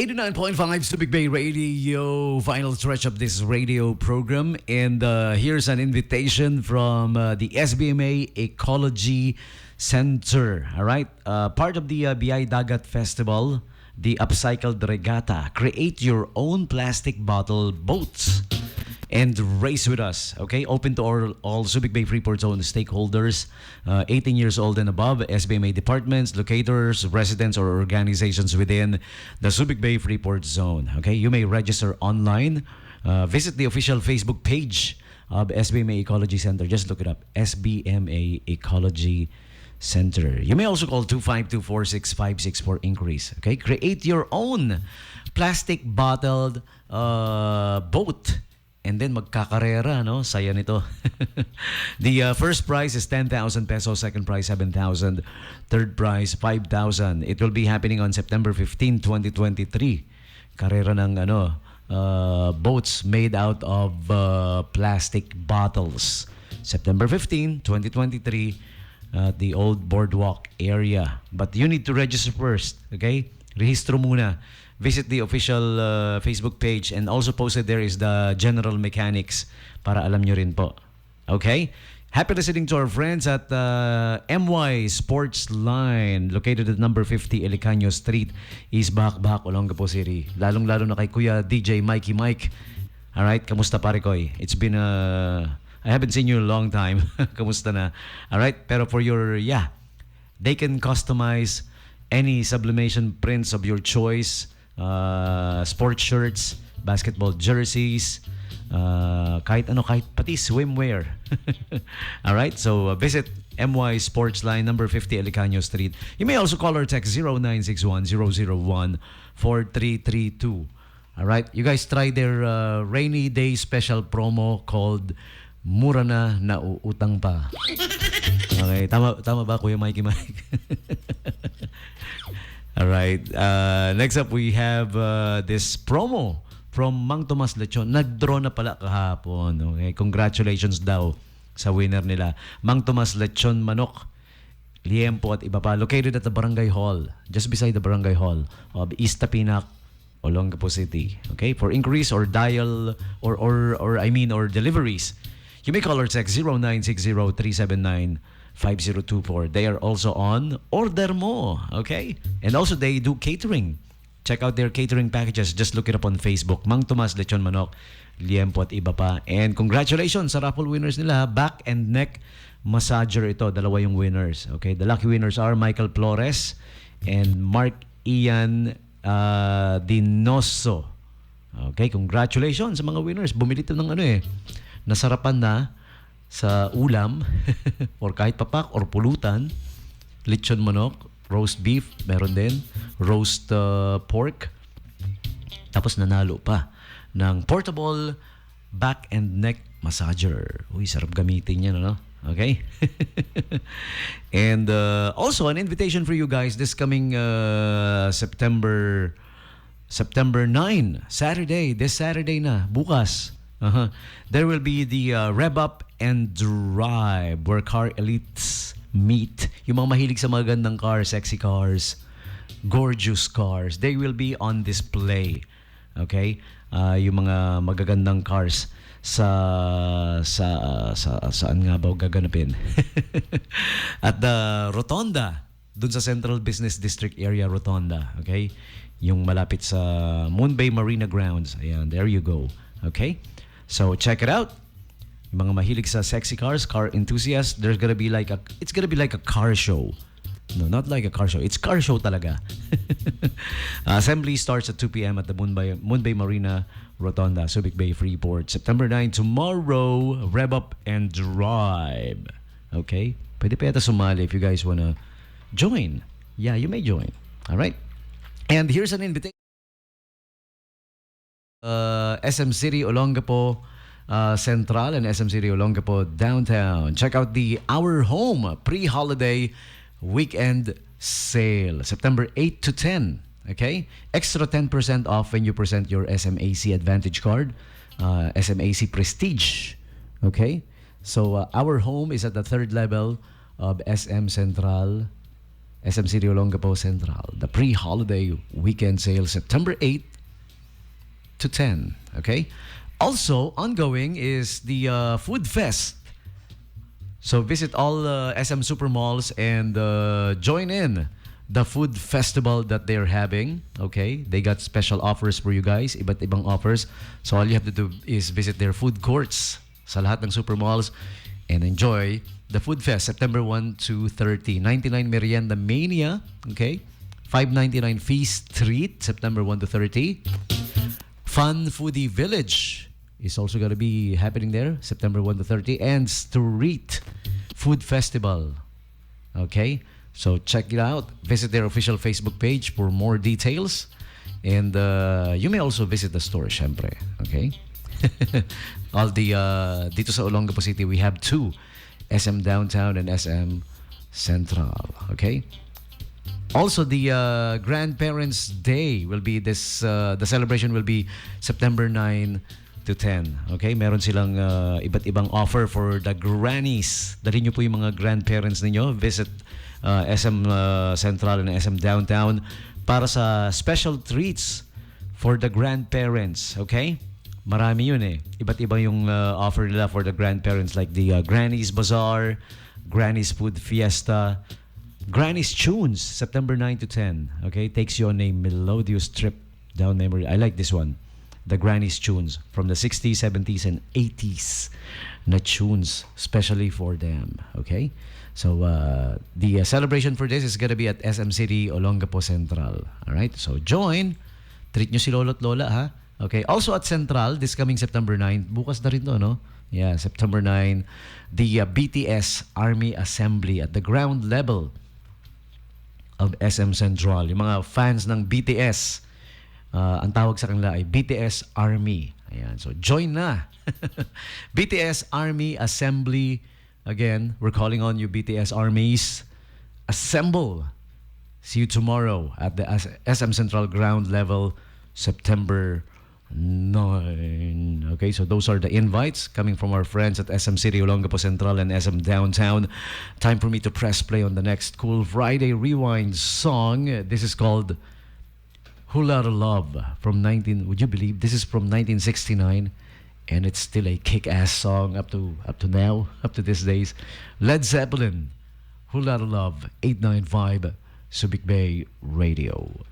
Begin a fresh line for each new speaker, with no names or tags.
89.5 Subic Bay Radio, final stretch of this radio program. And here's an invitation from the SBMA Ecology Center. All right, part of the BI Dagat Festival, the Upcycled Regatta. Create your own plastic bottle boats and race with us. Okay, open to all Subic Bay Freeport Zone stakeholders, 18 years old and above, SBMA departments, locators, residents, or organizations within the Subic Bay Freeport Zone. Okay, you may register online. Visit the official Facebook page of SBMA Ecology Center. Just look it up, SBMA Ecology Center. You may also call 252-4656 for inquiries. Okay, create your own plastic bottled boat. And then magkakarera, no? Saya nito. The first prize is 10,000 pesos, second prize 7,000, third prize 5,000. It will be happening on September 15, 2023. Karera ng boats made out of plastic bottles. September 15, 2023, the old boardwalk area. But you need to register first, okay? Rehistro muna. Visit the official Facebook page, and also posted there is the general mechanics para alam nyo rin po. Okay? Happy listening to our friends at MY Sportsline, located at number 50 Elicanyo Street, East Bakbak, Olongapo City. Lalong-lalo na kay Kuya DJ Mikey Mike. Alright, kamusta pare koy? It's been I haven't seen you in a long time. Kamusta na? Alright, pero for your, they can customize any sublimation prints of your choice. Sports shirts, basketball jerseys, kahit pati swimwear. All right, so visit MY Sportsline, number 50 Elicanyo Street. You may also call or text 0961-001-4332. All right, you guys try their rainy day special promo called Mura na Nauutang Pa. Okay, tama ba Kuya Mikey Mike? All right. Next up, we have this promo from Mang Tomas Lechon. Nag-draw na pala kahapon. Okay? Congratulations daw sa winner nila. Mang Tomas Lechon Manok, liempo at iba pa. Located at the Barangay Hall, just beside the Barangay Hall of East Tapinac, Olongapo City. Okay? For inquiries or dial or deliveries, you may call or text 0960-379-5024. They are also on Order Mo, okay? And also they do catering. Check out their catering packages. Just look it up on Facebook. Mang Tomas Lechon Manok, liempo at iba pa. And congratulations sa raffle winners nila. Back and neck massager ito. Dalawa yung winners. Okay? The lucky winners are Michael Flores and Mark Ian Dinoso. Okay? Congratulations sa mga winners. Bumili ito ng nasarapan na sa ulam or kahit papak or pulutan, lechon manok, roast beef, meron din, roast pork, tapos nanalo pa ng portable back and neck massager. Uy, sarap gamitin yan, ano? Okay? And also an invitation for you guys this coming September 9, Saturday, this Saturday na, bukas. There will be the Rev Up and Drive, where car elites meet. Yung mga mahilig sa mga gandang cars, sexy cars, gorgeous cars, they will be on display. Okay? Yung mga magagandang cars saan nga ba gaganapin? At the Rotonda, dun sa Central Business District area, Rotonda. Okay? Yung malapit sa Moon Bay Marina Grounds. Ayan, there you go. Okay? So check it out. Yung mga mahilig sa sexy cars, car enthusiasts, it's gonna be like a car show. No, not like a car show. It's car show talaga. Assembly starts at 2 p.m. at the Moon Bay Marina Rotonda, Subic Bay Freeport. September 9, tomorrow, Rev Up and Drive. Okay? Pwede pa yata sumali if you guys wanna join. Yeah, you may join. All right? And here's an invitation. SM City Olongapo Central and SM City Olongapo Downtown. Check out the Our Home pre-holiday weekend sale, September 8 to 10. Okay? Extra 10% off when you present your SMAC Advantage card, SMAC Prestige. Okay? So Our Home is at the third level of SM Central SM City Olongapo Central. The pre-holiday weekend sale, September 8 to 10. Okay? Also, ongoing is the Food Fest. So visit all SM Supermalls and join in the food festival that they're having. Okay? They got special offers for you guys, iba't ibang offers. So all you have to do is visit their food courts sa lahat ng supermalls and enjoy the Food Fest, September 1 to 30. 99 Merienda Mania, okay? 5.99 Feast Treat, September 1 to 30. Fun Foodie Village is also going to be happening there, September 1 to 30. And Street Food Festival, okay? So check it out. Visit their official Facebook page for more details. And you may also visit the store, syempre, okay? All the dito sa Olongapo City, we have two, SM Downtown and SM Central. Okay. Also, the Grandparents' Day will be this. The celebration will be September 9 to 10. Okay, meron silang iba't ibang offer for the grannies. Dali nyo po yung mga grandparents ninyo. Visit SM Central and SM Downtown para sa special treats for the grandparents. Okay. Marami yun eh. Iba't iba yung offer nila for the grandparents, like the Granny's Bazaar, Granny's Food Fiesta, Granny's Tunes, September 9 to 10. Okay, takes you on a melodious trip down memory. I like this one. The Granny's Tunes from the 60s, 70s, and 80s na tunes, especially for them. Okay? So, the celebration for this is gonna be at SM City, Olongapo Central. Alright? So, join. Treat nyo si lolo't lola, ha? Okay. Also at Central, this coming September 9, bukas na rin to, no? Yeah, September 9, the BTS Army Assembly at the ground level of SM Central. Yung mga fans ng BTS, ang tawag sa kanila ay BTS Army. Ayan. So, join na. BTS Army Assembly. Again, we're calling on you BTS Armies. Assemble. See you tomorrow at the SM Central ground level, September 9. Okay, so those are the invites coming from our friends at SM City, Olongapo Central, and SM Downtown. Time for me to press play on the next Cool Friday Rewind song. This is called Whole Lotta Love from would you believe this is from 1969, and it's still a kick-ass song up to now, up to these days. Led Zeppelin, Whole Lotta Love, 895 Subic Bay Radio.